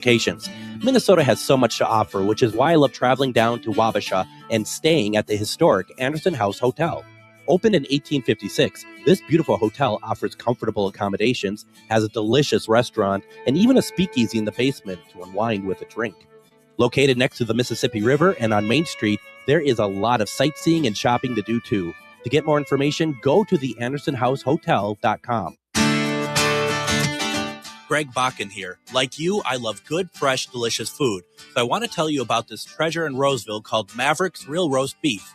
locations. Minnesota has so much to offer, which is why I love traveling down to Wabasha and staying at the historic Anderson House Hotel. Opened in 1856, this beautiful hotel offers comfortable accommodations, has a delicious restaurant, and even a speakeasy in the basement to unwind with a drink. Located next to the Mississippi River and on Main Street, there is a lot of sightseeing and shopping to do too. To get more information, go to theandersonhousehotel.com. Greg Bakun here. Like you, I love good, fresh, delicious food. So I want to tell you about this treasure in Roseville called Maverick's Real Roast Beef.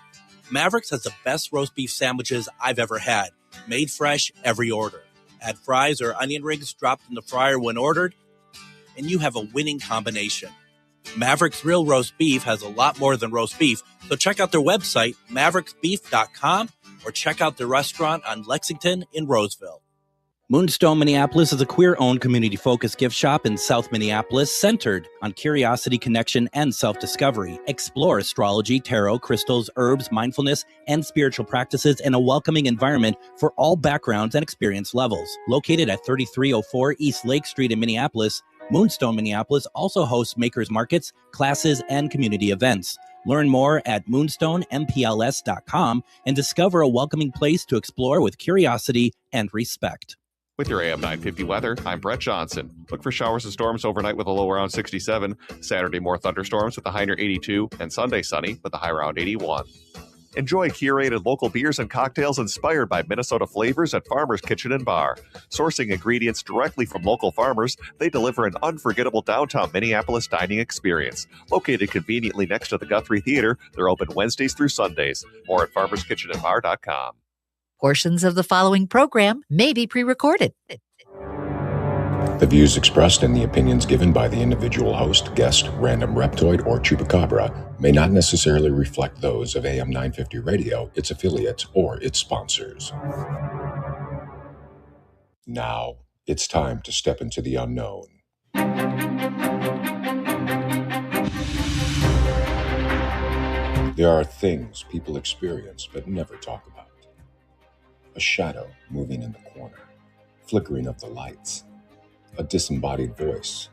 Maverick's has the best roast beef sandwiches I've ever had. Made fresh, every order. Add fries or onion rings dropped in the fryer when ordered, and you have a winning combination. Maverick's Real Roast Beef has a lot more than roast beef, so check out their website, mavericksbeef.com, or check out their restaurant on Lexington in Roseville. Moonstone Minneapolis is a queer-owned, community-focused gift shop in South Minneapolis centered on curiosity, connection, and self-discovery. Explore astrology, tarot, crystals, herbs, mindfulness, and spiritual practices in a welcoming environment for all backgrounds and experience levels. Located at 3304 East Lake Street in Minneapolis, Moonstone Minneapolis also hosts makers markets, classes, and community events. Learn more at moonstoneMPLS.com and discover a welcoming place to explore with curiosity and respect. With your AM 950 weather, I'm Brett Johnson. Look for showers and storms overnight with a low around 67. Saturday, more thunderstorms with a high near 82. And Sunday, sunny with a high around 81. Enjoy curated local beers and cocktails inspired by Minnesota flavors at Farmer's Kitchen and Bar. Sourcing ingredients directly from local farmers, they deliver an unforgettable downtown Minneapolis dining experience. Located conveniently next to the Guthrie Theater, they're open Wednesdays through Sundays. More at farmerskitchenandbar.com. Portions of the following program may be pre-recorded. The views expressed and the opinions given by the individual host, guest, random reptoid, or chupacabra may not necessarily reflect those of AM 950 Radio, its affiliates, or its sponsors. Now, it's time to step into the unknown. There are things people experience but never talk about. A shadow moving in the corner, flickering of the lights, a disembodied voice.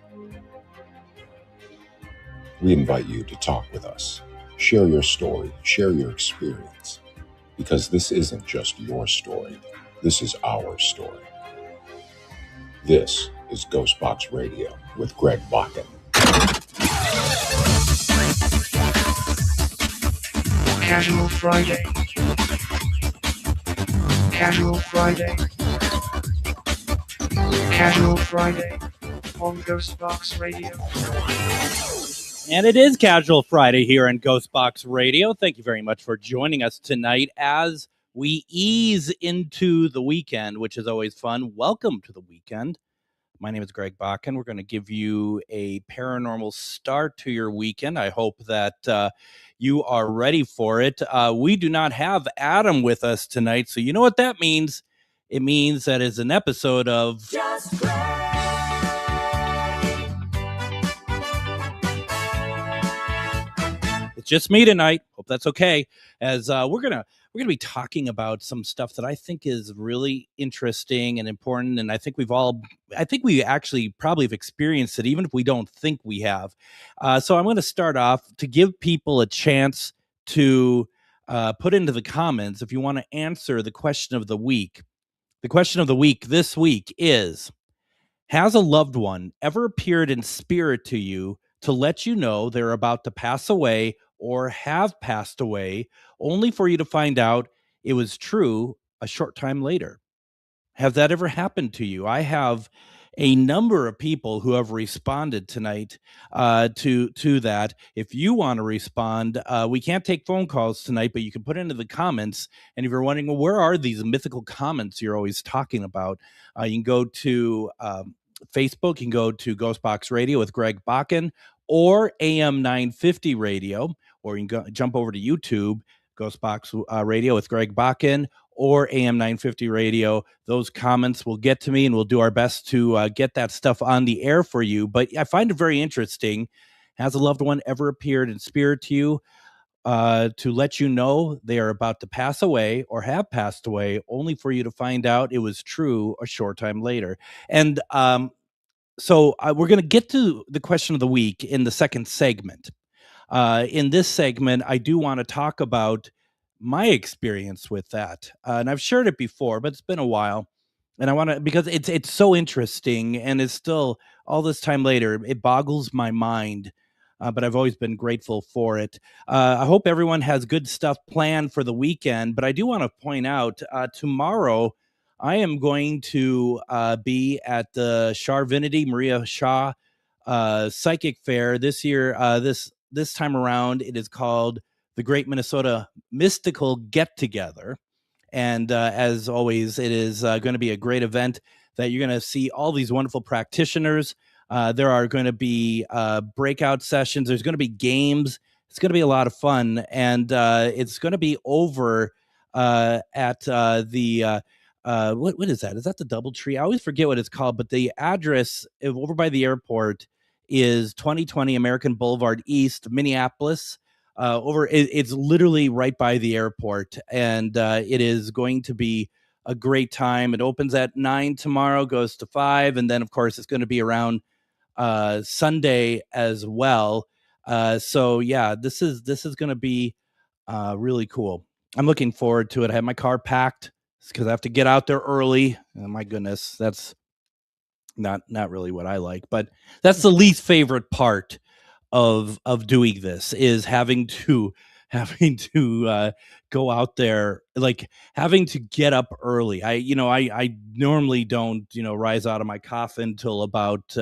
We invite you to talk with us. Share your story, share your experience, because this isn't just your story. This is our story. This is GhostBox Radio with Greg Bakun. Casual Friday. Casual Friday. Casual Friday on GhostBox Radio. And it is Casual Friday here on GhostBox Radio. Thank you very much for joining us tonight as we ease into the weekend, which is always fun. Welcome to the weekend. My name is Greg Bakun. We're going to give you a paranormal start to your weekend. I hope that you are ready for it. We do not have Adam with us tonight, so you know what that means. It means that it's an episode of Just Greg. It's just me tonight. Hope that's okay. As we're gonna be talking about some stuff that I think is really interesting and important, and I think we actually probably have experienced it, even if we don't think we have. So I'm going to start off to give people a chance to put into the comments if you want to answer the question of the week. The question of the week this week is: has a loved one ever appeared in spirit to you to let you know they're about to pass away or have passed away, only for you to find out it was true a short time later? Has that ever happened to you? I have a number of people who have responded tonight to that. If you want to respond, we can't take phone calls tonight, but you can put it into the comments. And if you're wondering, well, where are these mythical comments you're always talking about? You can go to Facebook. You can go to GhostBox Radio with Greg Bakun or AM 950 Radio, or you can jump over to YouTube, GhostBox Radio with Greg Bakun, or AM 950 Radio. Those comments will get to me, and we'll do our best to get that stuff on the air for you. But I find it very interesting. Has a loved one ever appeared in spirit to you to let you know they are about to pass away or have passed away, only for you to find out it was true a short time later? And So we're going to get to the question of the week in the second segment. In this segment, I do want to talk about my experience with that, and I've shared it before, but it's been a while, and I want to because it's so interesting, and it's still all this time later, it boggles my mind. But I've always been grateful for it. I hope everyone has good stuff planned for the weekend. But I do want to point out tomorrow I am going to be at the Charvinity Maria Shaw psychic fair this year. This time around, it is called the Great Minnesota Mystical Get Together. And as always, it is going to be a great event that you're going to see all these wonderful practitioners. There are going to be breakout sessions. There's going to be games. It's going to be a lot of fun. And it's going to be over at the what is that? Is that the Doubletree? I always forget what it's called, but the address over by the airport is 2020 American Boulevard East, Minneapolis. It's literally right by the airport, and it is going to be a great time. It opens at 9 tomorrow, goes to 5, and then of course it's going to be around Sunday as well. So yeah, this is going to be really cool. I'm looking forward to it. I have my car packed because I have to get out there early. Oh, my goodness, that's not really what I like, but that's the least favorite part of doing this is having to go out there, like having to get up early. I normally don't rise out of my coffin till about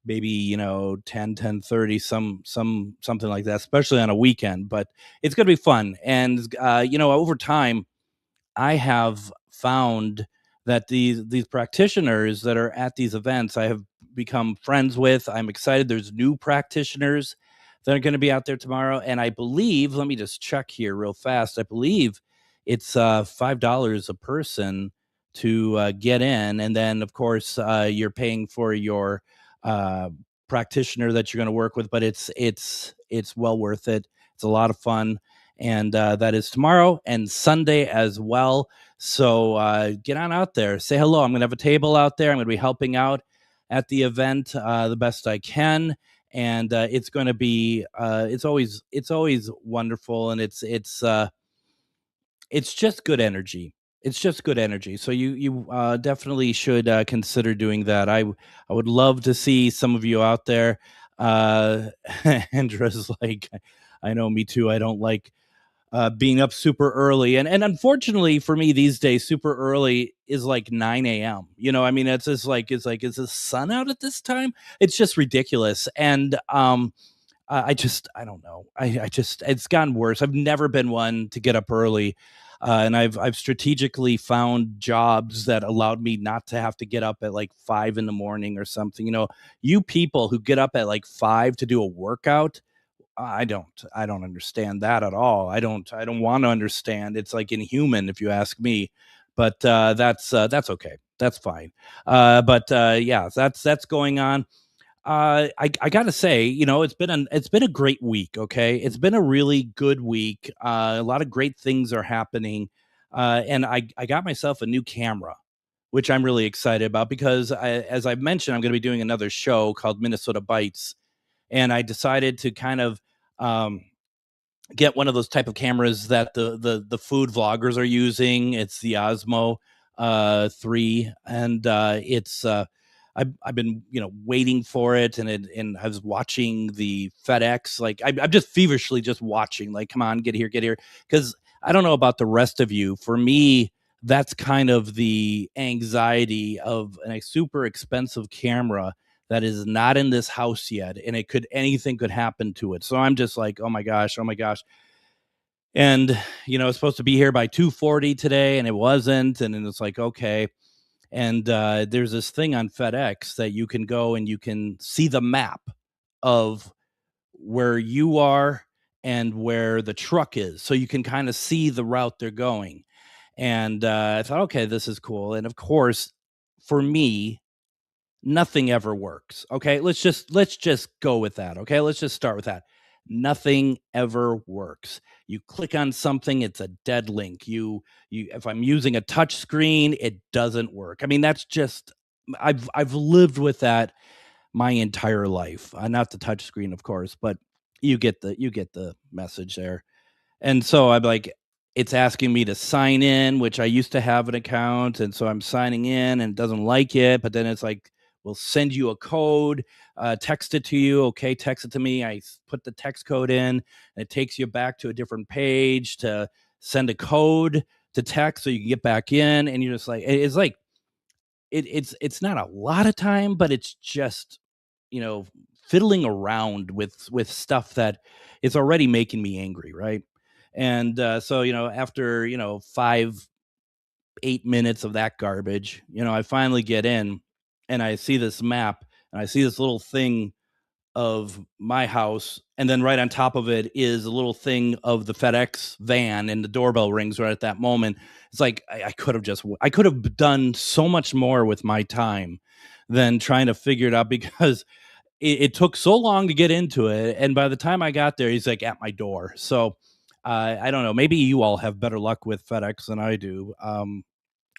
maybe 10:30, something like that, especially on a weekend. But it's gonna be fun, and over time I have found that these practitioners that are at these events, I have become friends with. I'm excited. There's new practitioners that are going to be out there tomorrow, and I believe. Let me just check here real fast. I believe it's $5 a person to get in, and then of course you're paying for your uh, practitioner that you're going to work with. But it's well worth it. It's a lot of fun, and that is tomorrow and Sunday as well. So get on out there, say hello. I'm going to have a table out there. I'm going to be helping out at the event the best I can, and it's going to be it's always wonderful, and it's just good energy. It's just good energy. So you definitely should consider doing that. I would love to see some of you out there. Uh, Andra's like, I know, me too. I don't like being up super early, and unfortunately for me these days, super early is like 9 a.m. I mean, it's like is the sun out at this time? It's just ridiculous, and I don't know. I just it's gotten worse. I've never been one to get up early. And I've strategically found jobs that allowed me not to have to get up at like 5 in the morning or something. You people who get up at like 5 to do a workout, I don't understand that at all. I don't want to understand. It's like inhuman if you ask me. But that's okay. That's fine. But yeah, that's going on. I gotta say, it's been a great week. Okay, it's been a really good week. A lot of great things are happening, and I got myself a new camera, which I'm really excited about because as I've mentioned, I'm going to be doing another show called Minnesota Bites, and I decided to kind of um, get one of those type of cameras that the food vloggers are using. It's the Osmo 3, and it's I've been waiting for it, and I was watching the FedEx. Like I'm just feverishly just watching. Like, come on, get here, because I don't know about the rest of you. For me, that's kind of the anxiety of a super expensive camera that is not in this house yet, and anything could happen to it. So I'm just like, oh my gosh, oh my gosh. And it's supposed to be here by 2:40 today, and it wasn't. And then it's like, okay. And there's this thing on FedEx that you can go and you can see the map of where you are and where the truck is, so you can kind of see the route they're going. And I thought, okay, this is cool. And of course, for me, nothing ever works. Okay, let's just go with that. Okay, let's just start with that. Nothing ever works. You click on something, it's a dead link. You if I'm using a touch screen, it doesn't work. I mean, that's just I've lived with that my entire life. Not the touch screen, of course, but you get the message there. And so I'm like, it's asking me to sign in, which I used to have an account, and so I'm signing in and it doesn't like it, but then it's like, we'll send you a code, text it to you. Okay, text it to me. Put the text code in, and it takes you back to a different page to send a code to text so you can get back in, and you're just like, it's like it's not a lot of time, but it's just, you know, fiddling around with stuff that is already making me angry, right? And so, after 5-8 minutes of that garbage, I finally get in, and I see this map, and I see this little thing of my house, and then right on top of it is a little thing of the FedEx van, and the doorbell rings right at that moment. It's like I could have done so much more with my time than trying to figure it out, because it took so long to get into it, and by the time I got there, he's like at my door. So I don't know. Maybe you all have better luck with FedEx than I do.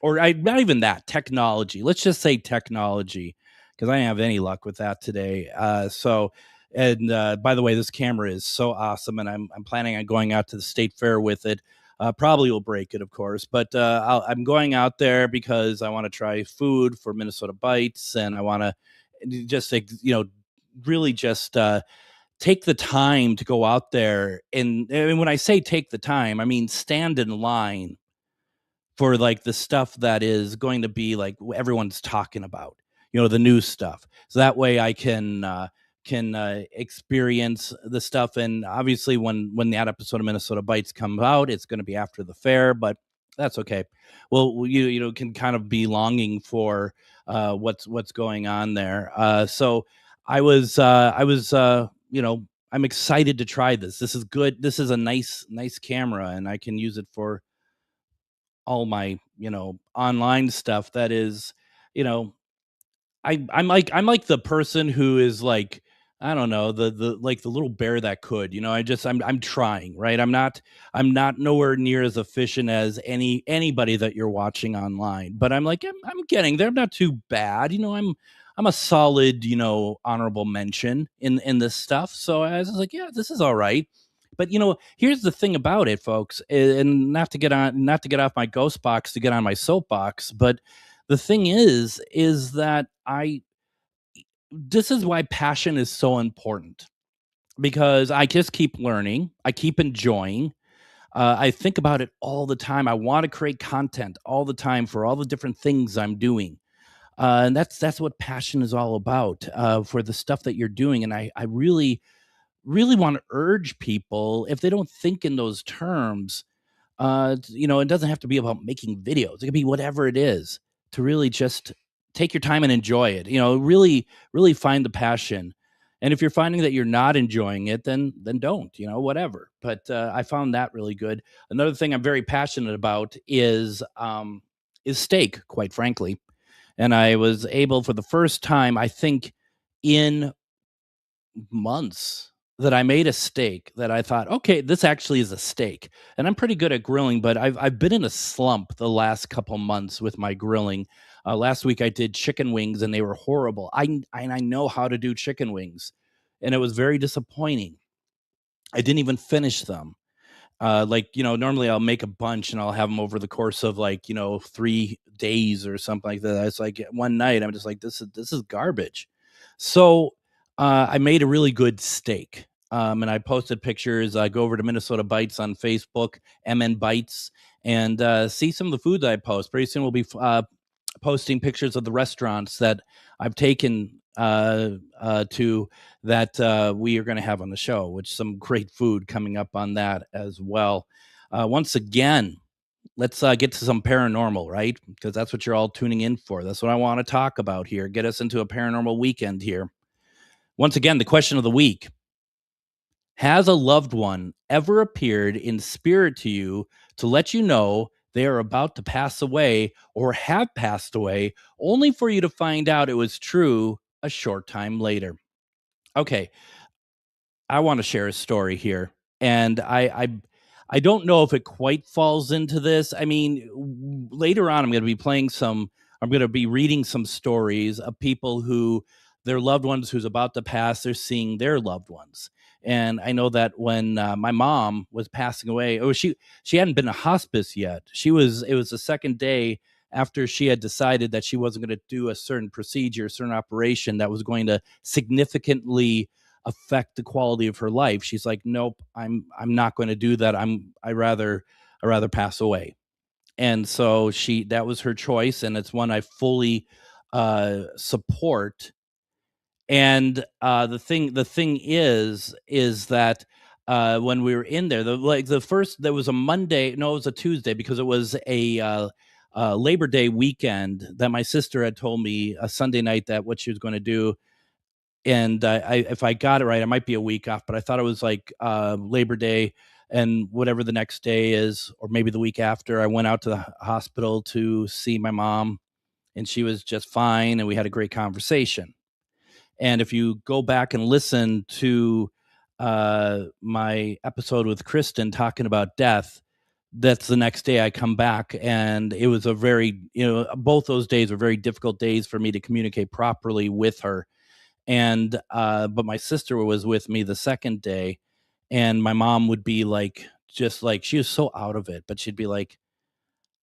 Or not even that, technology. Let's just say technology, because I didn't have any luck with that today. By the way, this camera is so awesome, and I'm planning on going out to the state fair with it. Probably will break it, of course, but I'm going out there because I want to try food for Minnesota Bites, and I want to just really just take the time to go out there. And when I say take the time, I mean stand in line for like the stuff that is going to be like everyone's talking about, the new stuff. So that way I can experience the stuff. And obviously when that episode of Minnesota Bites comes out, it's going to be after the fair, but that's okay. Well, you can kind of be longing for what's going on there. So I was I'm excited to try this. This is good. This is a nice camera, and I can use it for all my, online stuff that is, you know, I'm like the person who is like, I don't know, the like the little bear that could, I'm trying, right? I'm not nowhere near as efficient as anybody that you're watching online, but I'm getting there. I'm not too bad. I'm a solid, honorable mention in this stuff. So I was like, yeah, this is all right. But here's the thing about it, folks, and not to get off my ghost box to get on my soapbox, but the thing is that I this is why passion is so important, because I just keep learning, I keep enjoying. I think about it all the time. I want to create content all the time for all the different things I'm doing. And that's what passion is all about, for the stuff that you're doing. And I really want to urge people, if they don't think in those terms, it doesn't have to be about making videos. It could be whatever it is, to really just take your time and enjoy it. Really, really find the passion. And if you're finding that you're not enjoying it, then don't. Whatever. But I found that really good. Another thing I'm very passionate about is steak, quite frankly. And I was able, for the first time, I think, in months, that I made a steak that I thought, okay, this actually is a steak. And I'm pretty good at grilling, but I've been in a slump the last couple months with my grilling. Last week I did chicken wings, and they were horrible. I know how to do chicken wings, and it was very disappointing. I didn't even finish them. Normally I'll make a bunch and I'll have them over the course of 3 days or something like that. It's like one night I'm just like, this is garbage. So I made a really good steak. And I posted pictures. Go over to Minnesota Bites on Facebook, MN Bites, and see some of the food that I post. Pretty soon we'll be posting pictures of the restaurants that I've taken to that we are going to have on the show, which some great food coming up on that as well. Once again, let's get to some paranormal, right? Because that's what you're all tuning in for. That's what I want to talk about here. Get us into a paranormal weekend here. Once again, the question of the week: has a loved one ever appeared in spirit to you to let you know they are about to pass away or have passed away, only for you to find out it was true a short time later? Okay, I want to share a story here, and I don't know if it quite falls into this. I mean, later on, I'm going to be reading some stories of people who their loved ones who's about to pass, they're seeing their loved ones. And I know that when my mom was passing away, she hadn't been to hospice yet. It was the second day after she had decided that she wasn't going to do a certain procedure, a certain operation that was going to significantly affect the quality of her life. She's like, nope, I'm not going to do that. I rather pass away. And so that was her choice, and it's one I fully support. And the thing is that when we were in there, the first, there was a Monday, no, it was a Tuesday, because it was a Labor Day weekend that my sister had told me a Sunday night that what she was going to do. And if I got it right, I might be a week off, but I thought it was like Labor Day and whatever the next day is, or maybe the week after. I went out to the hospital to see my mom, and she was just fine, and we had a great conversation. And if you go back and listen to my episode with Kristen talking about death, that's the next day I come back, and it was a very, both those days were very difficult days for me to communicate properly with her. And but my sister was with me the second day, and my mom would be like, just like, she was so out of it, but she'd be like,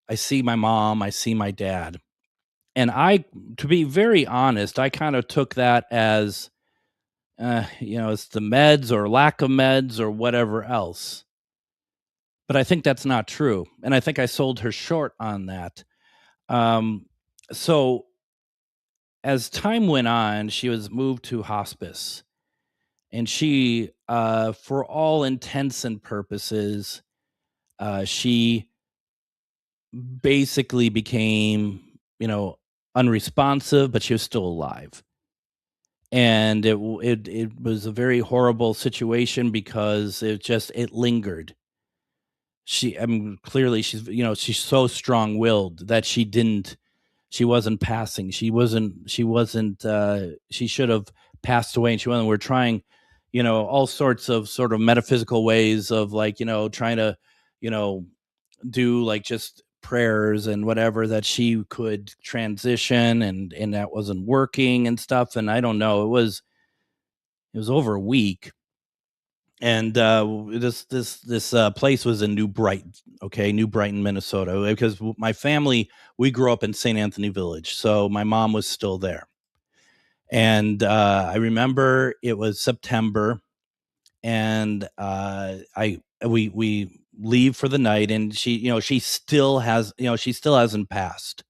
I see my mom, I see my dad. And to be very honest, I kind of took that as, it's the meds or lack of meds or whatever else. But I think that's not true. And I think I sold her short on that. So as time went on, she was moved to hospice. And she, for all intents and purposes, she basically became, unresponsive, but she was still alive. And it was a very horrible situation because it lingered. I mean, clearly she's so strong willed that she wasn't passing. She should have passed away, and she wasn't. We're trying, all sorts of sort of metaphysical ways of, like, trying to, you know, do like just prayers and whatever, that she could transition, and that wasn't working and stuff. And I don't know, it was over a week. And this place was in New Brighton, okay, New Brighton, Minnesota, because my family, we grew up in St. Anthony Village, so my mom was still there. And I remember it was September, and we leave for the night, and she still hasn't passed.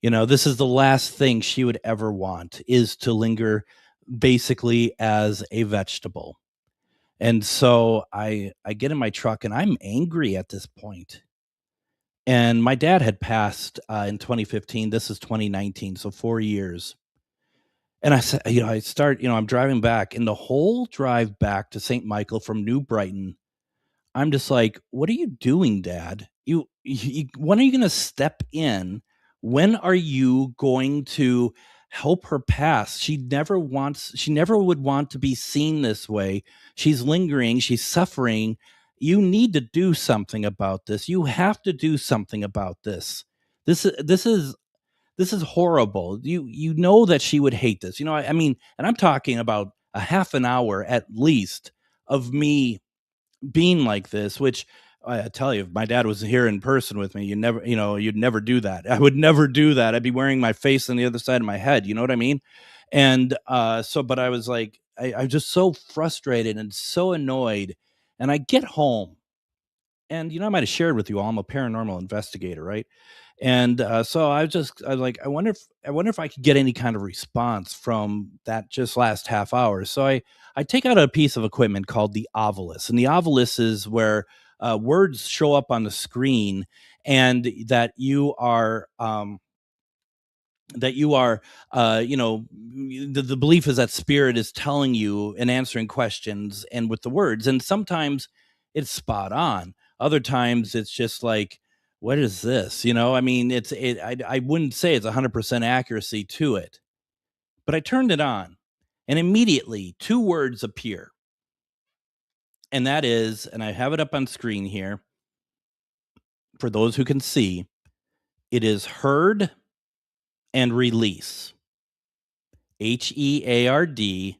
This is the last thing she would ever want, is to linger basically as a vegetable. And so I get in my truck, and I'm angry at this point. And my dad had passed in 2015. This is 2019, so 4 years. And I said, I'm driving back, and the whole drive back to St. Michael from New Brighton, I'm just like, "What are you doing, Dad? When are you going to step in? When are you going to help her pass? She never would want to be seen this way. She's lingering, she's suffering. You need to do something about this. You have to do something about this. This is horrible. You know that she would hate this. I mean, and I'm talking about a half an hour at least of me being like this, which I tell you, if my dad was here in person with me, you'd never do that. I would never do that. I'd be wearing my face on the other side of my head. You know what I mean? And but I was like, I'm just so frustrated and so annoyed. And I get home, and I might have shared with you all, I'm a paranormal investigator, right? And so I was like, I wonder if I could get any kind of response from that just last half hour. So I take out a piece of equipment called the Ovilus, and the Ovilus is where words show up on the screen, and that you are the belief is that spirit is telling you and answering questions, and with the words, and sometimes it's spot on, other times it's just like, what is this? I mean, I wouldn't say it's 100% accuracy to it. But I turned it on, and immediately two words appear, and that is, and I have it up on screen here for those who can see, it is heard and release. HEARD,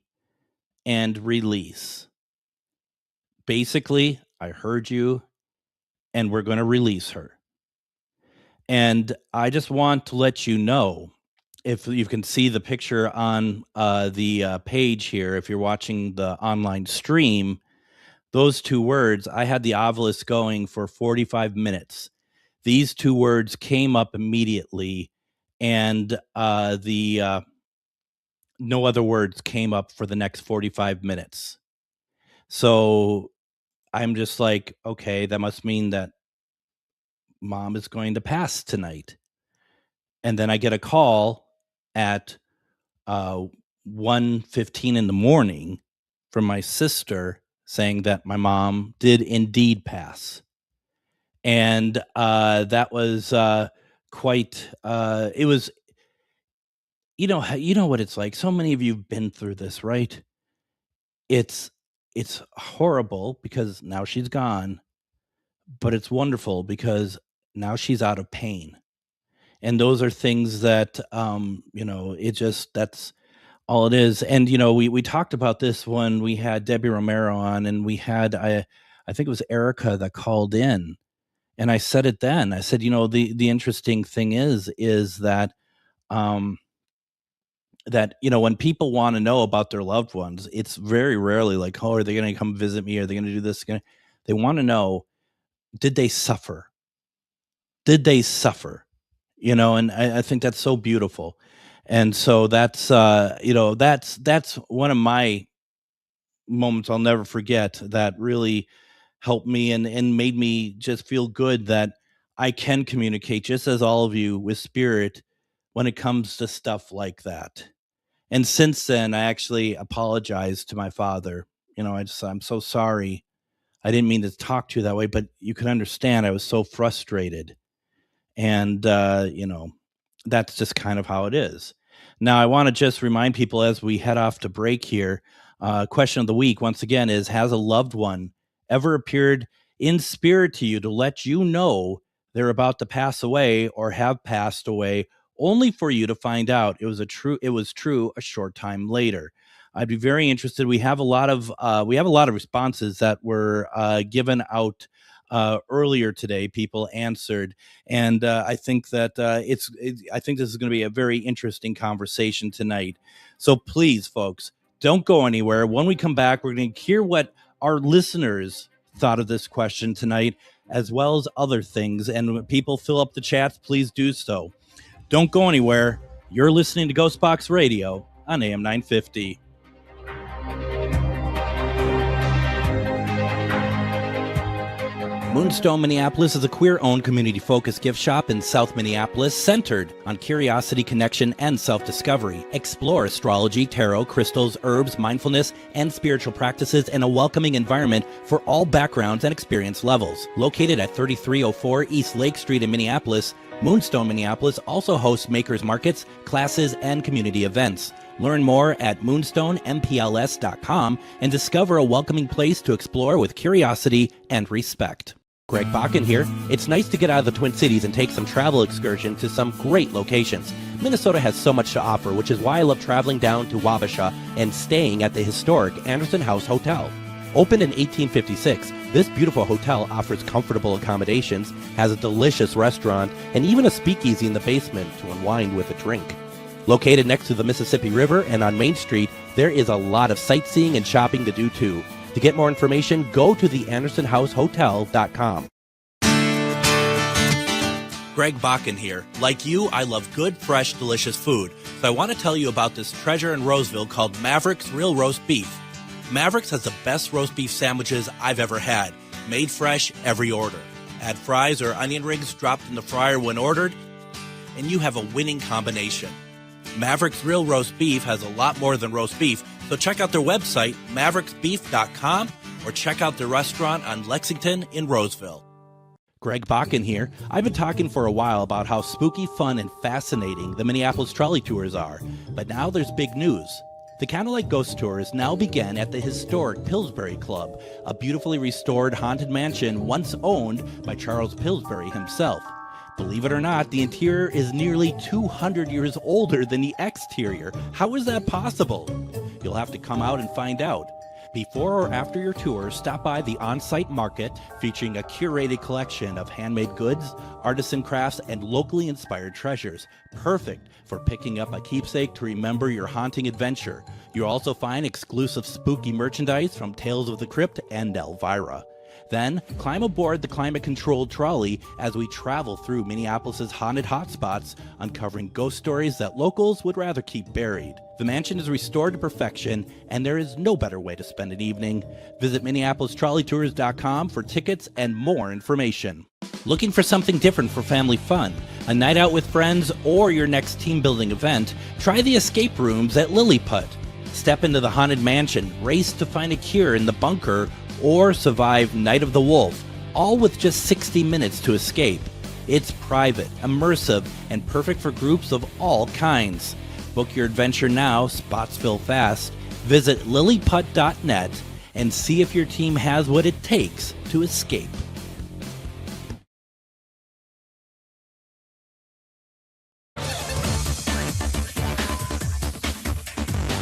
and release. Basically, I heard you, and we're going to release her. And I just want to let you know, if you can see the picture on the page here, if you're watching the online stream, those two words, I had the obelisk going for 45 minutes. These two words came up immediately, and no other words came up for the next 45 minutes. So I'm just like, okay, that must mean that mom is going to pass tonight. And then I get a call at 1:15 in the morning from my sister saying that my mom did indeed pass. And that was quite it was, you know what it's like. So many of you have been through this, right? It's horrible because now she's gone, but it's wonderful because now she's out of pain. And those are things that that's all it is. And we talked about this when we had Debbie Romero on, and we had I think it was Erica that called in. And I said it then. I said, the interesting thing is that when people want to know about their loved ones, it's very rarely like, oh, are they going to come visit me? Are they going to do this? They want to know, did they suffer? Did they suffer? And I think that's so beautiful. And so that's one of my moments I'll never forget that really helped me and made me just feel good that I can communicate, just as all of you, with spirit when it comes to stuff like that. And since then, I actually apologized to my father. I'm so sorry. I didn't mean to talk to you that way, but you can understand I was so frustrated. And, that's just kind of how it is. Now, I want to just remind people as we head off to break here, question of the week, once again, is, has a loved one ever appeared in spirit to you to let you know they're about to pass away or have passed away, only for you to find out it was true a short time later? I'd be very interested. We have a lot of responses that were given out earlier today. People answered, and I think that I think this is going to be a very interesting conversation tonight. So please, folks, don't go anywhere. When we come back, we're going to hear what our listeners thought of this question tonight, as well as other things. And when people fill up the chats, please do so. Don't go anywhere. You're listening to GhostBox Radio on AM 950. Moonstone Minneapolis is a queer-owned, community-focused gift shop in South Minneapolis centered on curiosity, connection, and self-discovery. Explore astrology, tarot, crystals, herbs, mindfulness, and spiritual practices in a welcoming environment for all backgrounds and experience levels. Located at 3304 East Lake Street in Minneapolis, Moonstone Minneapolis also hosts makers markets, classes, and community events. Learn more at moonstoneMPLS.com and discover a welcoming place to explore with curiosity and respect. Greg Bakun here. It's nice to get out of the Twin Cities and take some travel excursion to some great locations. Minnesota has so much to offer, which is why I love traveling down to Wabasha and staying at the historic Anderson House Hotel. Opened in 1856, this beautiful hotel offers comfortable accommodations, has a delicious restaurant, and even a speakeasy in the basement to unwind with a drink. Located next to the Mississippi River and on Main Street, there is a lot of sightseeing and shopping to do too. To get more information, go to theandersonhousehotel.com. Greg Bakun here. Like you, I love good, fresh, delicious food. So I want to tell you about this treasure in Roseville called Maverick's Real Roast Beef. Maverick's has the best roast beef sandwiches I've ever had. Made fresh every order. Add fries or onion rings dropped in the fryer when ordered, and you have a winning combination. Maverick's Real Roast Beef has a lot more than roast beef, so check out their website, mavericksbeef.com, or check out their restaurant on Lexington in Roseville. Greg Bakun here. I've been talking for a while about how spooky, fun, and fascinating the Minneapolis trolley tours are, but now there's big news. The Candlelight Ghost Tours now begin at the historic Pillsbury Club, a beautifully restored haunted mansion once owned by Charles Pillsbury himself. Believe it or not, the interior is nearly 200 years older than the exterior. How is that possible? You'll have to come out and find out. Before or after your tour, stop by the on-site market featuring a curated collection of handmade goods, artisan crafts, and locally inspired treasures. Perfect for picking up a keepsake to remember your haunting adventure. You'll also find exclusive spooky merchandise from Tales of the Crypt and Elvira. Then, climb aboard the climate-controlled trolley as we travel through Minneapolis' haunted hotspots, uncovering ghost stories that locals would rather keep buried. The mansion is restored to perfection, and there is no better way to spend an evening. Visit MinneapolisTrolleyTours.com for tickets and more information. Looking for something different for family fun, a night out with friends, or your next team-building event? Try the escape rooms at Lilliput. Step into the haunted mansion, race to find a cure in the bunker, or survive Night of the Wolf, all with just 60 minutes to escape. It's private, immersive, and perfect for groups of all kinds. Book your adventure now, spots fill fast. Visit lilliput.net and see if your team has what it takes to escape.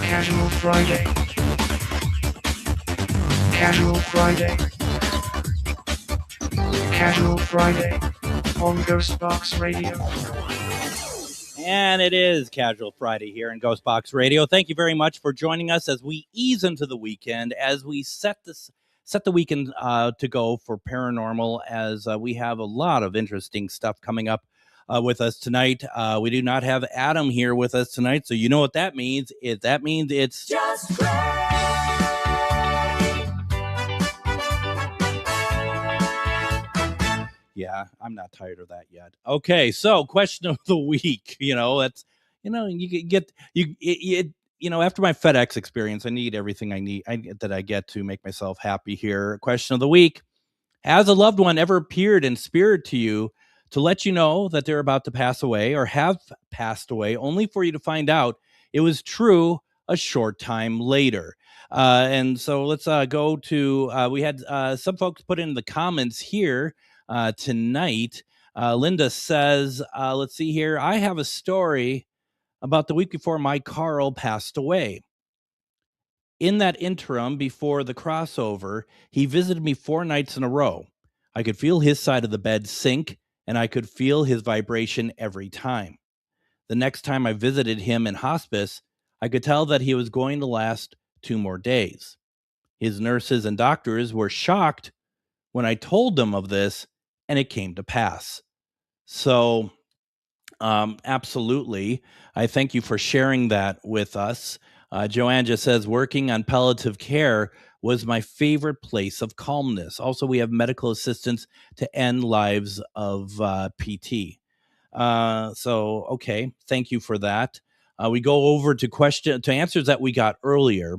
Casual Friday. Casual Friday. Casual Friday on GhostBox Radio. And it is Casual Friday here in GhostBox Radio. Thank you very much for joining us as we ease into the weekend, as we set the weekend to go for Paranormal, as we have a lot of interesting stuff coming up with us tonight. We do not have Adam here with us tonight, so you know what that means. That means it's Just great. Yeah, I'm not tired of that yet. Okay, so question of the week. That's you get after my FedEx experience, I need everything that I get to make myself happy here. Question of the week: has a loved one ever appeared in spirit to you to let you know that they're about to pass away or have passed away, only for you to find out it was true a short time later? And so let's go to we had some folks put in the comments here tonight. Linda says, let's see here. I have a story about the week before my Carl passed away. In that interim, before the crossover, he visited me 4 nights in a row. I could feel his side of the bed sink, and I could feel his vibration every time. The next time I visited him in hospice, I could tell that he was going to last 2 more days. His nurses and doctors were shocked when I told them of this, and it came to pass. So, absolutely. I thank you for sharing that with us. Joanne just says, working on palliative care was my favorite place of calmness. Also, we have medical assistance to end lives of PT. So, okay, thank you for that. We go over to answers that we got earlier.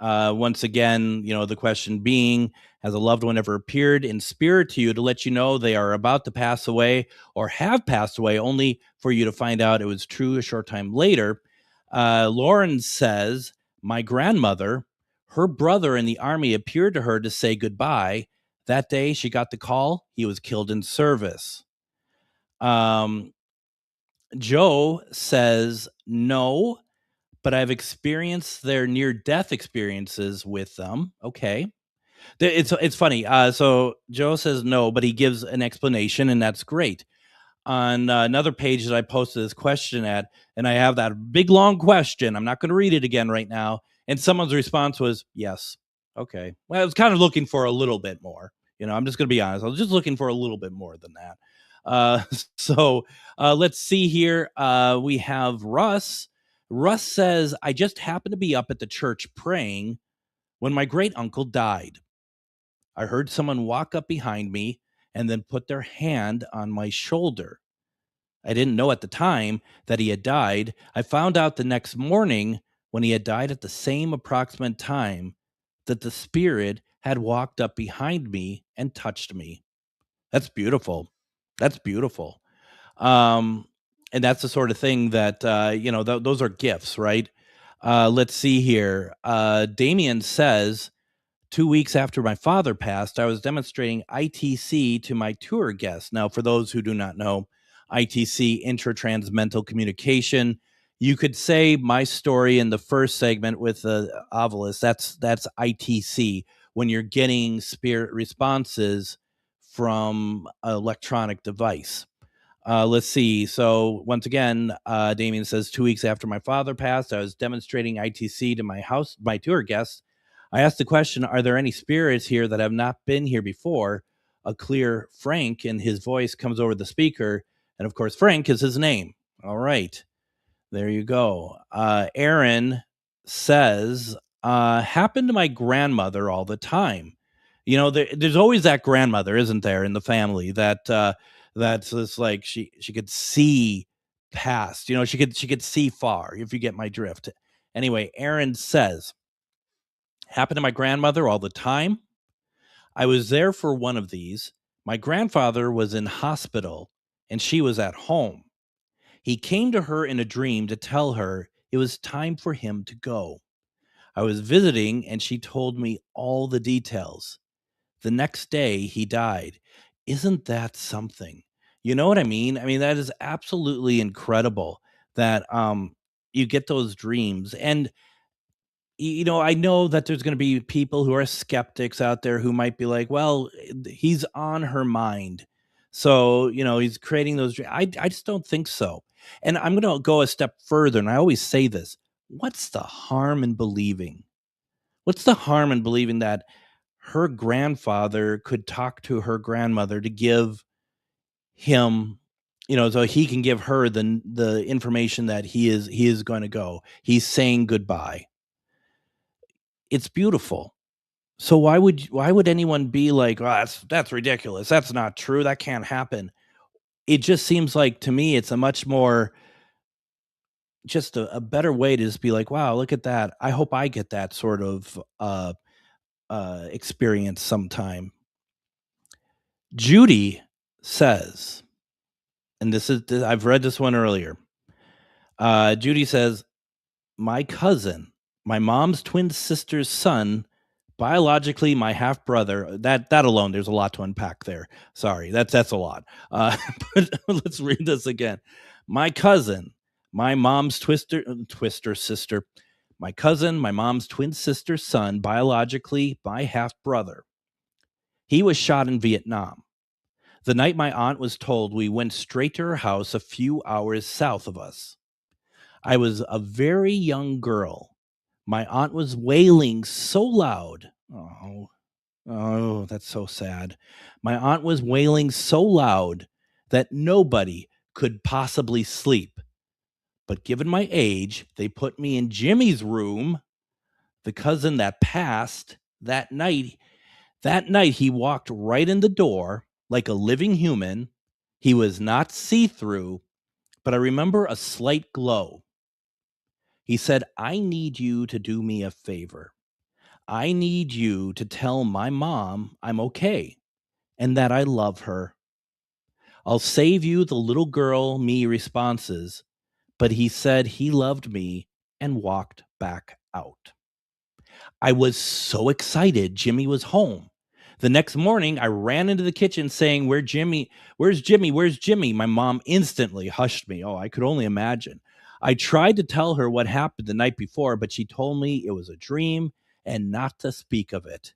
Once again, the question being, has a loved one ever appeared in spirit to you to let you know they are about to pass away or have passed away, only for you to find out it was true a short time later? Lauren says, my grandmother, her brother in the army appeared to her to say goodbye. That day she got the call, he was killed in service. Joe says, no, but I've experienced their near-death experiences with them. Okay. It's funny. So Joe says no, but he gives an explanation, and that's great. On another page that I posted this question at, and I have that big, long question. I'm not going to read it again right now. And someone's response was, yes. Okay. Well, I was kind of looking for a little bit more. I'm just going to be honest. I was just looking for a little bit more than that. So let's see here. We have Russ. Russ says, I just happened to be up at the church praying when my great uncle died. I heard someone walk up behind me and then put their hand on my shoulder. I didn't know at the time that he had died. I found out the next morning when he had died at the same approximate time that the spirit had walked up behind me and touched me. That's beautiful. That's beautiful. And that's the sort of thing that, those are gifts, right? Let's see here. Damien says, 2 weeks after my father passed, I was demonstrating ITC to my tour guests. Now, for those who do not know, ITC, intratransmental communication. You could say my story in the first segment with the Ovilus. That's ITC, when you're getting spirit responses from an electronic device. Let's see. So once again, Damien says 2 weeks after my father passed, I was demonstrating ITC to my tour guests. I asked the question, are there any spirits here that have not been here before? A clear Frank, and his voice comes over the speaker. And of course, Frank is his name. All right. There you go. Aaron says, happened to my grandmother all the time. There's always that grandmother, isn't there, in the family that's just like she could see past. She could see far, if you get my drift. Anyway, Aaron says, happened to my grandmother all the time. I was there for one of these. My grandfather was in hospital and she was at home. He came to her in a dream to tell her it was time for him to go. I was visiting and she told me all the details. The next day he died. Isn't that something? You know what I mean? I mean, that is absolutely incredible that you get those dreams. And I know that there's going to be people who are skeptics out there who might be like, well, he's on her mind. So, he's creating those dreams. I just don't think so. And I'm going to go a step further. And I always say this. What's the harm in believing? What's the harm in believing that her grandfather could talk to her grandmother to give him, so he can give her the information that he is going to go. He's saying goodbye. It's beautiful. So why would anyone be like, oh, that's ridiculous. That's not true. That can't happen. It just seems like to me it's a much more just a better way to just be like, wow, look at that. I hope I get that sort of experience sometime. Judy says, and I've read this one earlier. Judy says, my cousin, my mom's twin sister's son, biologically my half brother. That alone, there's a lot to unpack there. Sorry, that's a lot. But let's read this again. My cousin, my mom's twister sister, my cousin, my mom's twin sister's son, biologically my half brother. He was shot in Vietnam. The night my aunt was told, we went straight to her house a few hours south of us. I was a very young girl. My aunt was wailing so loud. Oh, that's so sad. My aunt was wailing so loud that nobody could possibly sleep. But given my age, they put me in Jimmy's room. The cousin that passed that night, he walked right in the door like a living human. He was not see-through, but I remember a slight glow. He said, I need you to do me a favor. I need you to tell my mom I'm okay and that I love her. I'll save you the little girl me responses, but he said he loved me and walked back out. I was so excited Jimmy was home. The next morning, I ran into the kitchen saying, Where's Jimmy? Where's Jimmy? My mom instantly hushed me. Oh, I could only imagine. I tried to tell her what happened the night before, but she told me it was a dream and not to speak of it.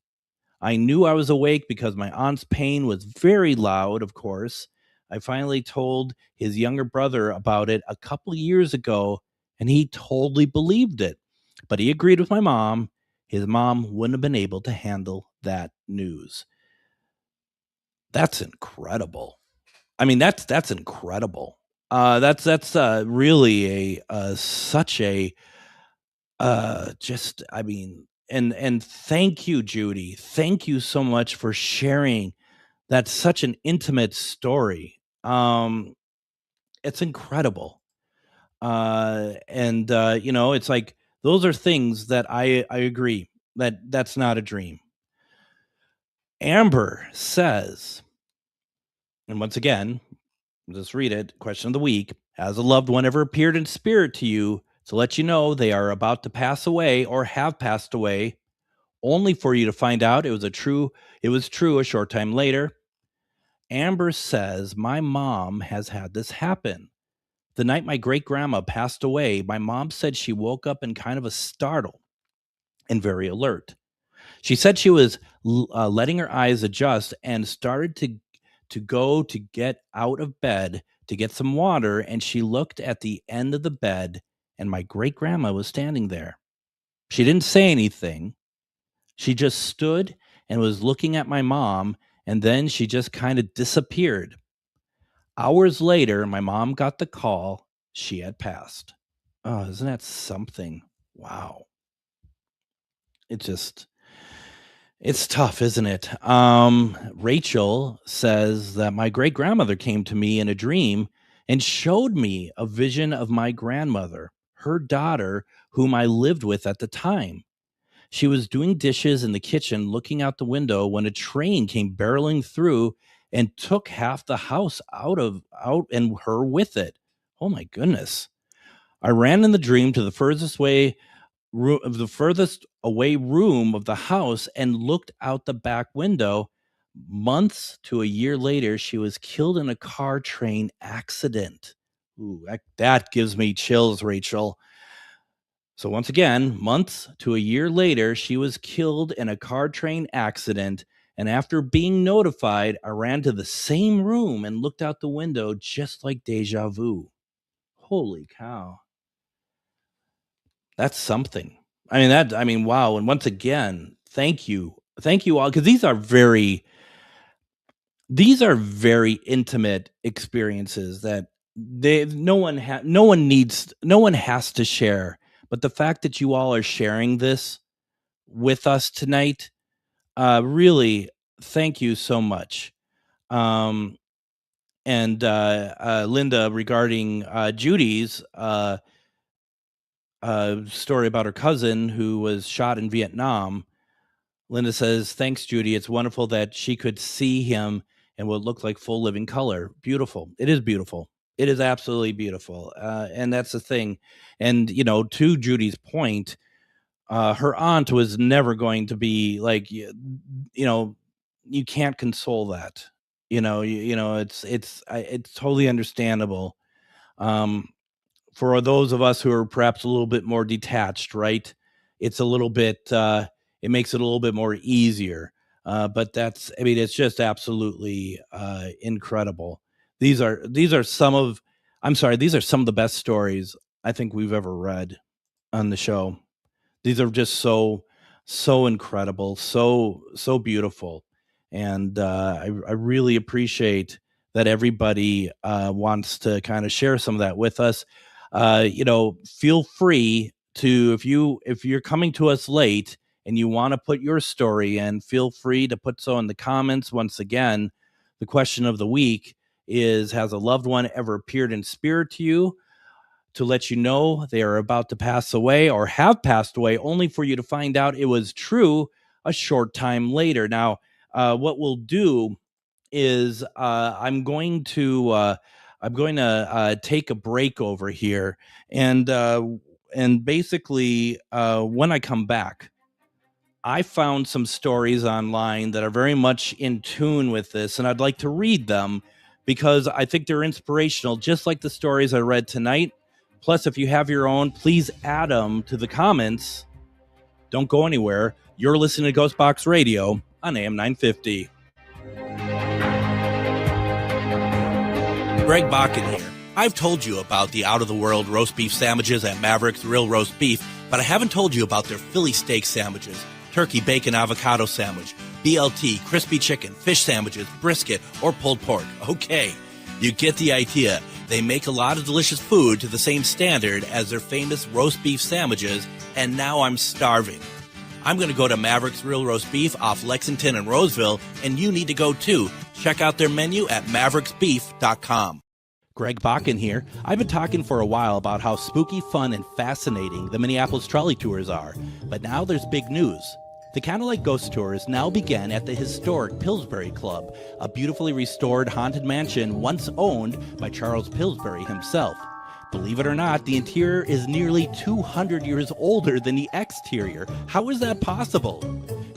I knew I was awake because my aunt's pain was very loud, of course. I finally told his younger brother about it a couple years ago, and he totally believed it. But he agreed with my mom. His mom wouldn't have been able to handle that news. That's incredible. I mean, that's incredible. That's really such a just, I mean, and thank you, Judy. Thank you so much for sharing. That's such an intimate story. It's incredible. And it's like those are things that I agree that's not a dream. Amber says, and once again, just read it. Question of the week: has a loved one ever appeared in spirit to you to let you know they are about to pass away or have passed away, only for you to find out it was true a short time later. Amber says, my mom has had this happen. The night my great-grandma passed away, my mom said she woke up in kind of a startle and very alert. She said she was letting her eyes adjust and started to go to get out of bed to get some water, and she looked at the end of the bed, and my great-grandma was standing there. She didn't say anything. She just stood and was looking at my mom, and then she just kind of disappeared. Hours later, my mom got the call she had passed. Oh, isn't that something? Wow. It's tough, isn't it? Rachel says that my great grandmother came to me in a dream and showed me a vision of my grandmother, her daughter, whom I lived with at the time. She was doing dishes in the kitchen, looking out the window when a train came barreling through and took half the house out and her with it. Oh my goodness. I ran in the dream to the furthest away room of the house and looked out the back window. Months to a year later, she was killed in a car train accident. Ooh, that gives me chills, Rachel. So once again, months to a year later, she was killed in a car train accident. And after being notified, I ran to the same room and looked out the window just like deja vu. Holy cow. That's something. Wow. And once again, thank you. Thank you all. Because these are very intimate experiences that no one has to share. But the fact that you all are sharing this with us tonight, really, thank you so much. And Linda, regarding Judy's story about her cousin who was shot in Vietnam, Linda says, thanks, Judy. It's wonderful that she could see him in what looked like full living color. Beautiful. It is beautiful. It is absolutely beautiful. And that's the thing. And, to Judy's point, her aunt was never going to be like, you can't console that. It's totally understandable. For those of us who are perhaps a little bit more detached, right? It's a little bit, it makes it a little bit more easier. But it's just absolutely incredible. These are some of the best stories I think we've ever read on the show. These are just so incredible, so beautiful. And I really appreciate that everybody wants to kind of share some of that with us. Feel free to, if you're coming to us late and you want to put your story in, feel free to put so in the comments. Once again, the question of the week is, has a loved one ever appeared in spirit to you to let you know they are about to pass away or have passed away, only for you to find out it was true a short time later? Now, what we'll do is I'm going to take a break over here, and basically when I come back, I found some stories online that are very much in tune with this, and I'd like to read them because I think they're inspirational, just like the stories I read tonight. Plus, if you have your own, please add them to the comments. Don't go anywhere. You're listening to GhostBox Radio on AM 950. Greg Bakun here. I've told you about the out-of-the-world roast beef sandwiches at Maverick's Real Roast Beef, but I haven't told you about their Philly steak sandwiches, turkey bacon avocado sandwich, BLT, crispy chicken, fish sandwiches, brisket, or pulled pork. Okay, you get the idea. They make a lot of delicious food to the same standard as their famous roast beef sandwiches, and now I'm starving. I'm going to go to Maverick's Real Roast Beef off Lexington and Roseville, and you need to go too. Check out their menu at mavericksbeef.com. Greg Bakun here. I've been talking for a while about how spooky, fun, and fascinating the Minneapolis trolley tours are, but now there's big news. The Candlelight Ghost Tours now begin at the historic Pillsbury Club, a beautifully restored haunted mansion once owned by Charles Pillsbury himself. Believe it or not, the interior is nearly 200 years older than the exterior. How is that possible?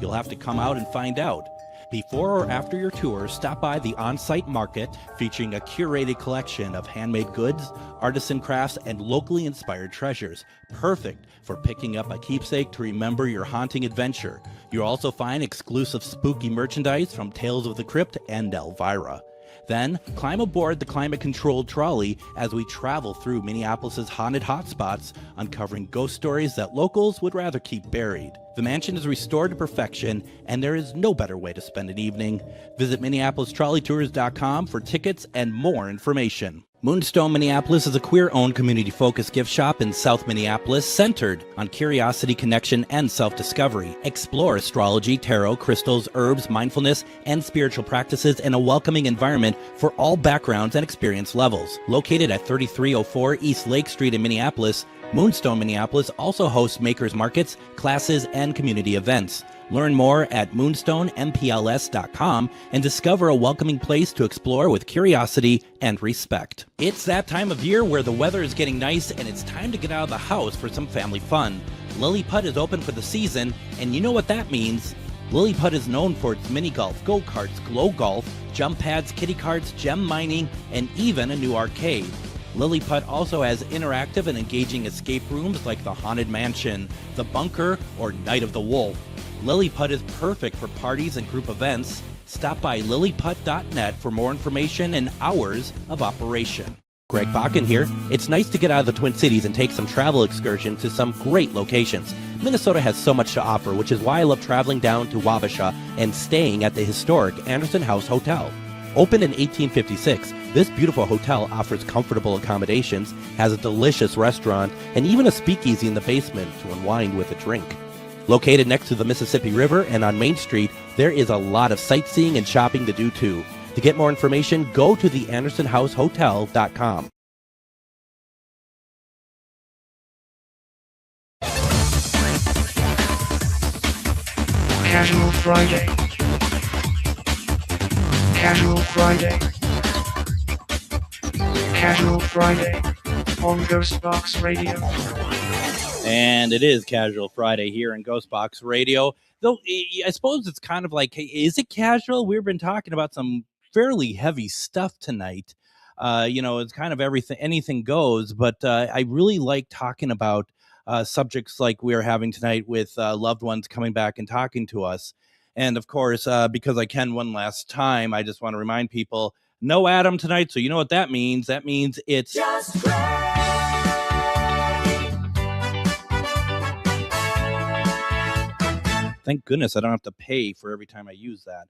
You'll have to come out and find out. Before or after your tour, stop by the on-site market featuring a curated collection of handmade goods, artisan crafts, and locally inspired treasures. Perfect for picking up a keepsake to remember your haunting adventure. You'll also find exclusive spooky merchandise from Tales of the Crypt and Elvira. Then, climb aboard the climate-controlled trolley as we travel through Minneapolis' haunted hotspots, uncovering ghost stories that locals would rather keep buried. The mansion is restored to perfection, and there is no better way to spend an evening. Visit MinneapolisTrolleyTours.com for tickets and more information. Moonstone Minneapolis is a queer-owned community-focused gift shop in South Minneapolis centered on curiosity, connection, and self-discovery. Explore astrology, tarot, crystals, herbs, mindfulness, and spiritual practices in a welcoming environment for all backgrounds and experience levels. Located at 3304 East Lake Street in Minneapolis, Moonstone Minneapolis also hosts makers markets, classes, and community events. Learn more at moonstoneMPLS.com and discover a welcoming place to explore with curiosity and respect. It's that time of year where the weather is getting nice and it's time to get out of the house for some family fun. Lily Putt is open for the season, and you know what that means. Lily Putt is known for its mini golf, go-karts, glow golf, jump pads, kiddie carts, gem mining, and even a new arcade. Lily Putt also has interactive and engaging escape rooms like the Haunted Mansion, the Bunker, or Night of the Wolf. Lily Putt is perfect for parties and group events. Stop by lilyputt.net for more information and hours of operation. Greg Bakun here. It's nice to get out of the Twin Cities and take some travel excursions to some great locations. Minnesota has so much to offer, which is why I love traveling down to Wabasha and staying at the historic Anderson House Hotel. Opened in 1856, this beautiful hotel offers comfortable accommodations, has a delicious restaurant, and even a speakeasy in the basement to unwind with a drink. Located next to the Mississippi River and on Main Street, there is a lot of sightseeing and shopping to do too. To get more information, go to theandersonhousehotel.com. Casual Friday. Casual Friday. Casual Friday on GhostBox Radio. And it is Casual Friday here in GhostBox Radio. Though I suppose it's kind of like, hey, is it casual? We've been talking about some fairly heavy stuff tonight. It's kind of everything, anything goes. But I really like talking about subjects like we are having tonight with loved ones coming back and talking to us. And of course, because I can one last time, I just want to remind people, no Adam tonight. So you know what that means. That means it's just great. Thank goodness I don't have to pay for every time I use that.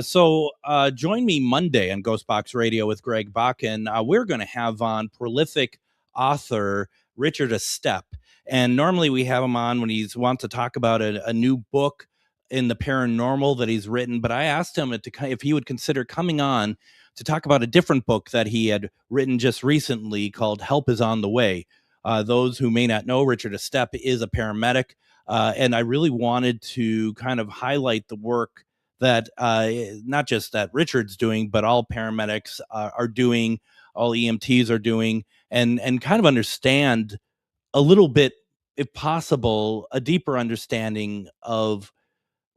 So join me Monday on GhostBox Radio with Greg Bakun. We're going to have on prolific author Richard Estep. And normally we have him on when he wants to talk about a new book in the paranormal that he's written. But I asked him if he would consider coming on to talk about a different book that he had written just recently called Help is on the Way. Those who may not know, Richard Estep is a paramedic. And I really wanted to kind of highlight the work that not just that Richard's doing, but all paramedics are doing, all EMTs are doing, and kind of understand a little bit, if possible, a deeper understanding of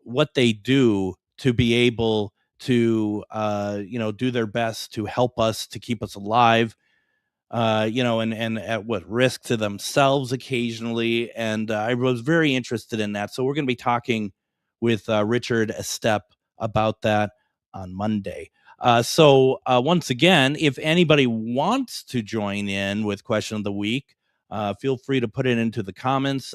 what they do to be able to, do their best to help us, to keep us alive. And at what risk to themselves occasionally. And I was very interested in that. So we're going to be talking with Richard Estep about that on Monday. So once again, if anybody wants to join in with Question of the Week, feel free to put it into the comments.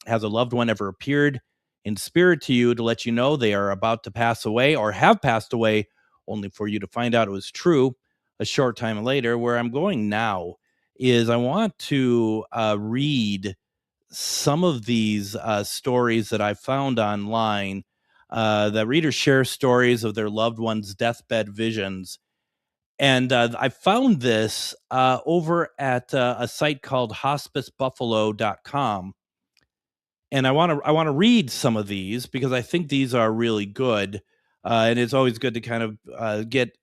Has a loved one ever appeared in spirit to you to let you know they are about to pass away or have passed away, only for you to find out it was true a short time later? Where I'm going now is I want to read some of these stories that I found online. The readers share stories of their loved ones' deathbed visions. And I found this over at a site called hospicebuffalo.com. And I want to read some of these because I think these are really good. And it's always good to kind of get,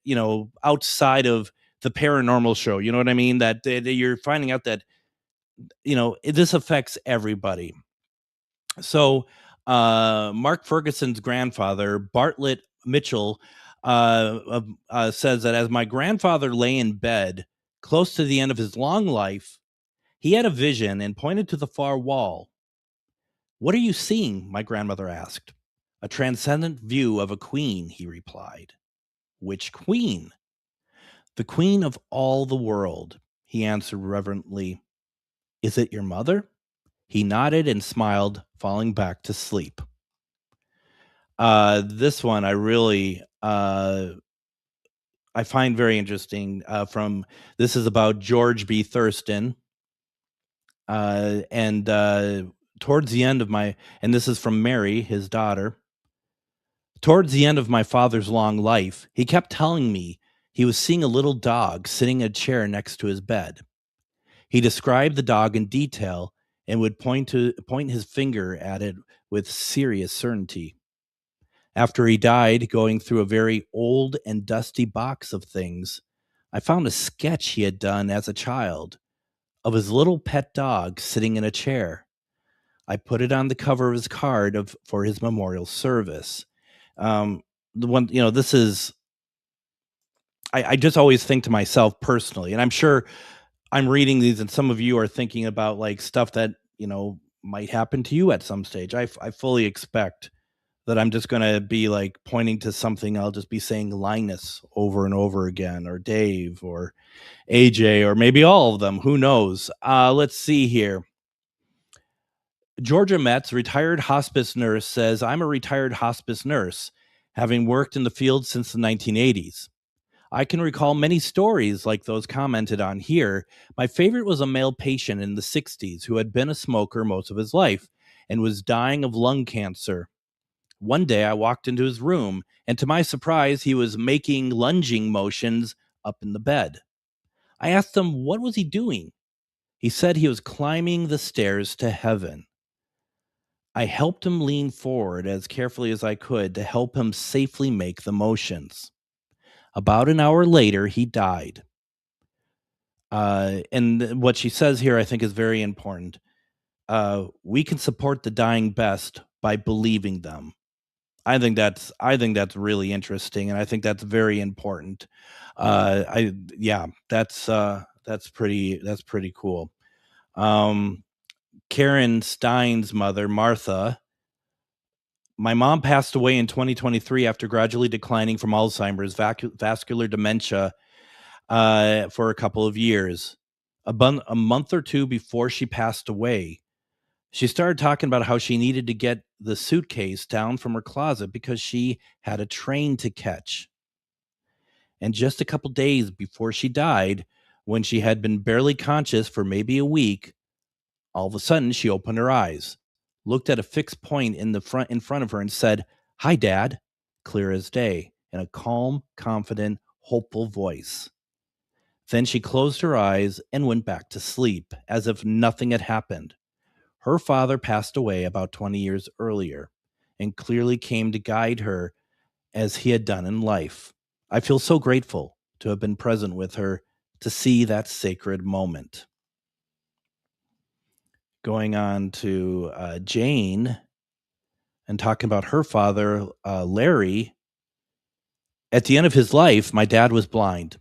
outside of the paranormal show. You know what I mean? That you're finding out that, this affects everybody. So, Mark Ferguson's grandfather, Bartlett Mitchell, says that as my grandfather lay in bed close to the end of his long life, he had a vision and pointed to the far wall. "What are you seeing?" my grandmother asked. "A transcendent view of a queen," he replied. "Which queen?" "The queen of all the world," he answered reverently. "Is it your mother?" He nodded and smiled, falling back to sleep. This one I really I find very interesting. This is about George B. Thurston, and towards the end of and this is from Mary, his daughter. "Towards the end of my father's long life, he kept telling me he was seeing a little dog sitting in a chair next to his bed. He described the dog in detail and would point his finger at it with serious certainty. After he died, going through a very old and dusty box of things, I found a sketch he had done as a child of his little pet dog sitting in a chair. I put it on the cover of his card for his memorial service." The one, this is, I just always think to myself personally, and I'm sure I'm reading these and some of you are thinking about like stuff that, might happen to you at some stage. I fully expect that I'm just going to be like pointing to something. I'll just be saying Linus over and over again, or Dave, or AJ, or maybe all of them. Who knows? Let's see here. Georgia Metz, retired hospice nurse, says, "I'm a retired hospice nurse, having worked in the field since the 1980s. I can recall many stories like those commented on here. My favorite was a male patient in the 60s who had been a smoker most of his life and was dying of lung cancer. One day I walked into his room, and to my surprise, he was making lunging motions up in the bed. I asked him, what was he doing? He said he was climbing the stairs to heaven. I helped him lean forward as carefully as I could to help him safely make the motions. About an hour later, he died." And what she says here, I think, is very important. We can support the dying best by believing them. I think that's really interesting, and I think that's very important. That's pretty cool. Karen Stein's mother, Martha. "My mom passed away in 2023 after gradually declining from Alzheimer's, vascular dementia, for a couple of years. A month or two before she passed away, she started talking about how she needed to get the suitcase down from her closet because she had a train to catch. And just a couple days before she died, when she had been barely conscious for maybe a week, all of a sudden she opened her eyes, looked at a fixed point in front of her and said, 'Hi, Dad,' clear as day, in a calm, confident, hopeful voice. Then she closed her eyes and went back to sleep, as if nothing had happened. Her father passed away about 20 years earlier and clearly came to guide her as he had done in life. I feel so grateful to have been present with her to see that sacred moment." Going on to Jane and talking about her father, Larry. "At the end of his life, my dad was blind.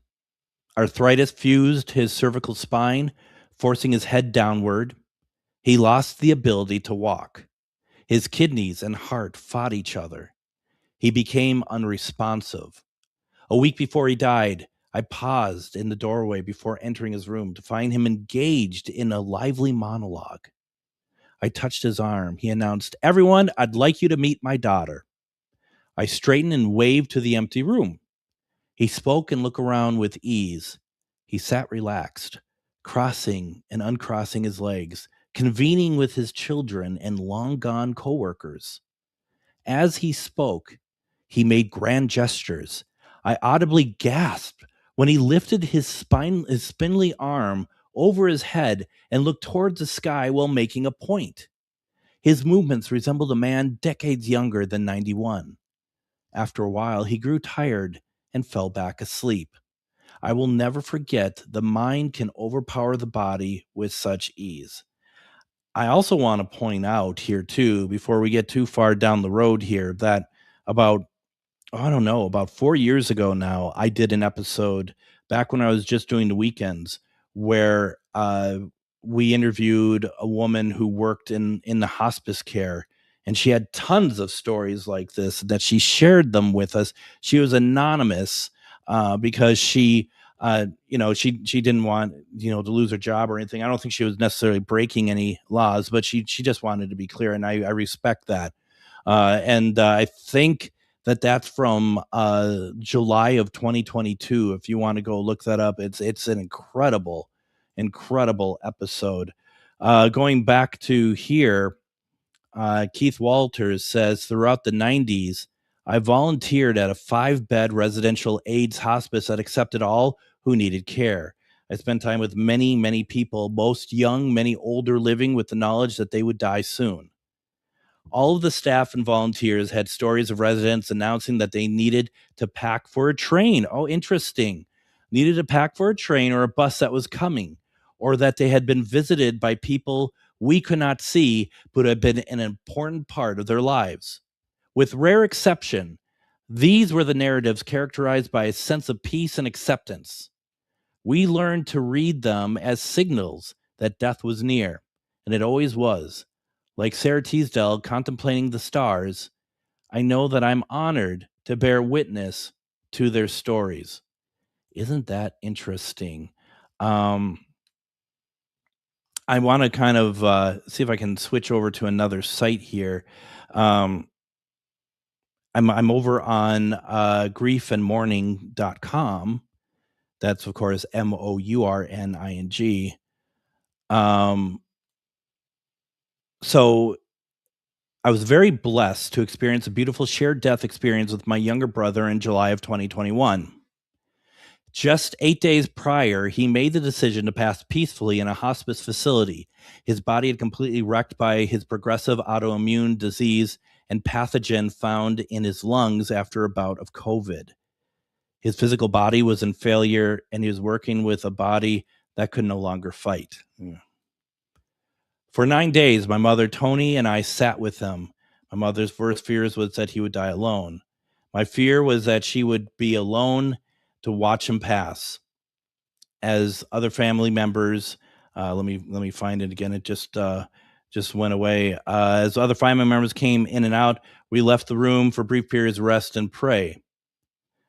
Arthritis fused his cervical spine, forcing his head downward. He lost the ability to walk. His kidneys and heart fought each other. He became unresponsive. A week before he died, I paused in the doorway before entering his room to find him engaged in a lively monologue. I touched his arm. He announced, 'Everyone, I'd like you to meet my daughter.' I straightened and waved to the empty room. He spoke and looked around with ease. He sat relaxed, crossing and uncrossing his legs, convening with his children and long-gone coworkers. As he spoke, he made grand gestures. I audibly gasped when he lifted his spindly arm over his head and looked towards the sky while making a point. His movements resembled a man decades younger than 91. After a while, he grew tired and fell back asleep. I will never forget the mind can overpower the body with such ease. I also want to point out here too, before we get too far down the road here, that about I don't know, about 4 years ago now, I did an episode back when I was just doing the weekends where we interviewed a woman who worked in the hospice care, and she had tons of stories like this that she shared them with us. She was anonymous because she didn't want to lose her job or anything. I don't think she was necessarily breaking any laws, but she just wanted to be clear, and I respect that. And I think that's from July of 2022. If you want to go look that up, it's an incredible episode. Going back to here, Keith Walters says throughout the 90s, I volunteered at a 5-bed residential AIDS hospice that accepted all who needed care. I spent time with many people, most young, many older, living with the knowledge that they would die soon. All of the staff and volunteers had stories of residents announcing that they needed to pack for a train. Oh, interesting. Needed to pack for a train or a bus that was coming, or that they had been visited by people we could not see, but had been an important part of their lives. With rare exception, these were the narratives characterized by a sense of peace and acceptance. We learned to read them as signals that death was near, and it always was. Like Sarah Teasdale contemplating the stars, I know that I'm honored to bear witness to their stories. Isn't that interesting? I want to kind of see if I can switch over to another site here. I'm over on griefandmourning.com. That's, of course, MOURNING. So I was very blessed to experience a beautiful shared death experience with my younger brother in July of 2021. Just 8 days prior, he made the decision to pass peacefully in a hospice facility. His body had completely wrecked by his progressive autoimmune disease and pathogen found in his lungs after a bout of COVID. His physical body was in failure, and he was working with a body that could no longer fight. For 9 days, my mother, Tony, and I sat with him. My mother's worst fears was that he would die alone. My fear was that she would be alone to watch him pass. As other family members, let me find it again. It just went away. As other family members came in and out, we left the room for brief periods of rest and pray.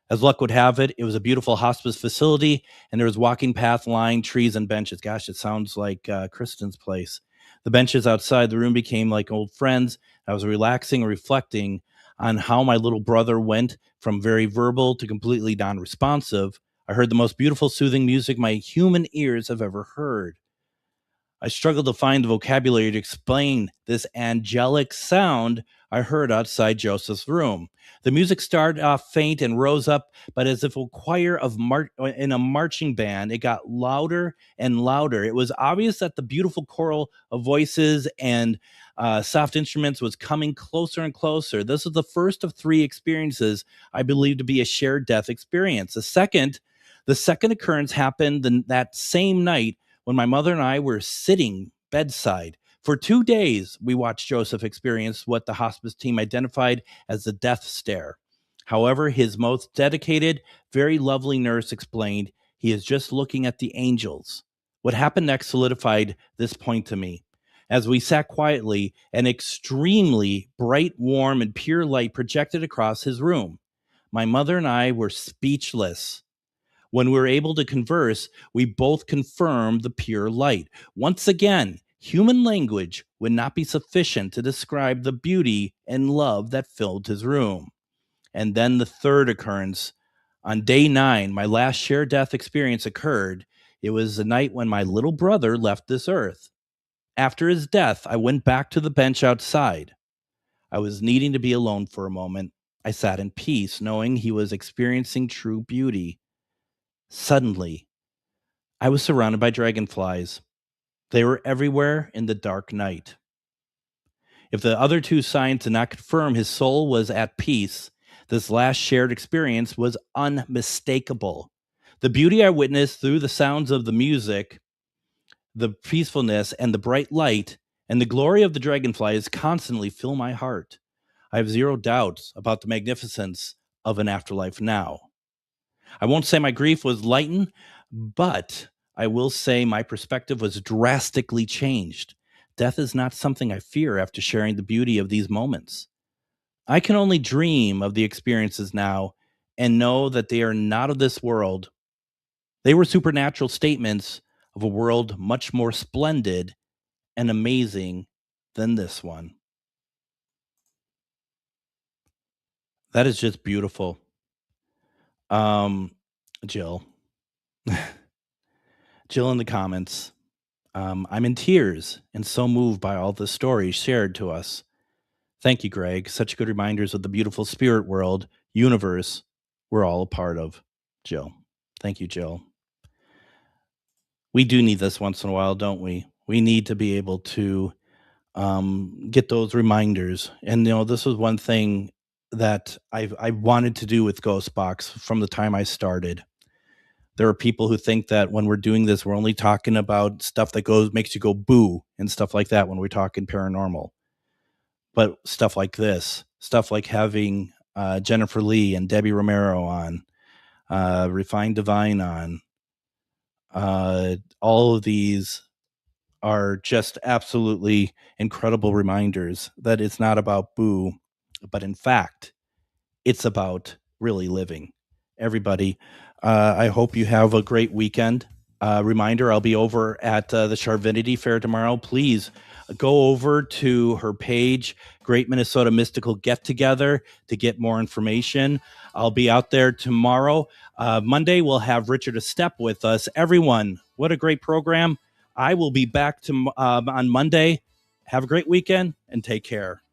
As luck would have it, it was a beautiful hospice facility, and there was walking path, lined trees, and benches. Gosh, it sounds like Kristen's place. The benches outside the room became like old friends. I was relaxing and reflecting on how my little brother went from very verbal to completely non-responsive. I heard the most beautiful, soothing music my human ears have ever heard. I struggled to find the vocabulary to explain this angelic sound I heard outside Joseph's room. The music started off faint and rose up, but as if a choir of in a marching band, it got louder and louder. It was obvious that the beautiful choral of voices and soft instruments was coming closer and closer. This was the first of 3 experiences I believe to be a shared death experience. The second occurrence happened that same night when my mother and I were sitting bedside. For 2 days, we watched Joseph experience what the hospice team identified as the death stare. However, his most dedicated, very lovely nurse explained he is just looking at the angels. What happened next solidified this point to me. As we sat quietly, an extremely bright, warm, and pure light projected across his room. My mother and I were speechless. When we were able to converse, we both confirmed the pure light. Once again, human language would not be sufficient to describe the beauty and love that filled his room. And then the third occurrence. On day 9, my last shared death experience occurred. It was the night when my little brother left this earth. After his death, I went back to the bench outside. I was needing to be alone for a moment. I sat in peace, knowing he was experiencing true beauty. Suddenly, I was surrounded by dragonflies. They were everywhere in the dark night. If the other 2 signs did not confirm his soul was at peace, this last shared experience was unmistakable. The beauty I witnessed through the sounds of the music, the peacefulness, and the bright light, and the glory of the dragonflies constantly fill my heart. I have zero doubts about the magnificence of an afterlife now. I won't say my grief was lightened, but I will say my perspective was drastically changed. Death is not something I fear after sharing the beauty of these moments. I can only dream of the experiences now and know that they are not of this world. They were supernatural statements of a world much more splendid and amazing than this one. That is just beautiful. Jill. Jill in the comments. I'm in tears and so moved by all the stories shared to us. Thank you, Greg. Such good reminders of the beautiful spirit world, universe we're all a part of. Jill. Thank you, Jill. We do need this once in a while, don't we? We need to be able to get those reminders. And, this was one thing that I wanted to do with GhostBox from the time I started. There are people who think that when we're doing this, we're only talking about stuff that makes you go boo and stuff like that when we're talking paranormal. But stuff like this, stuff like having Jennifer Lee and Debbie Romero on, Refined Divine on, all of these are just absolutely incredible reminders that it's not about boo, but in fact, it's about really living. Everybody, I hope you have a great weekend. Reminder, I'll be over at the Charvinity Fair tomorrow. Please go over to her page, Great Minnesota Mystical Get Together, to get more information. I'll be out there tomorrow. Monday, we'll have Richard Estep with us. Everyone, what a great program. I will be back on Monday. Have a great weekend and take care.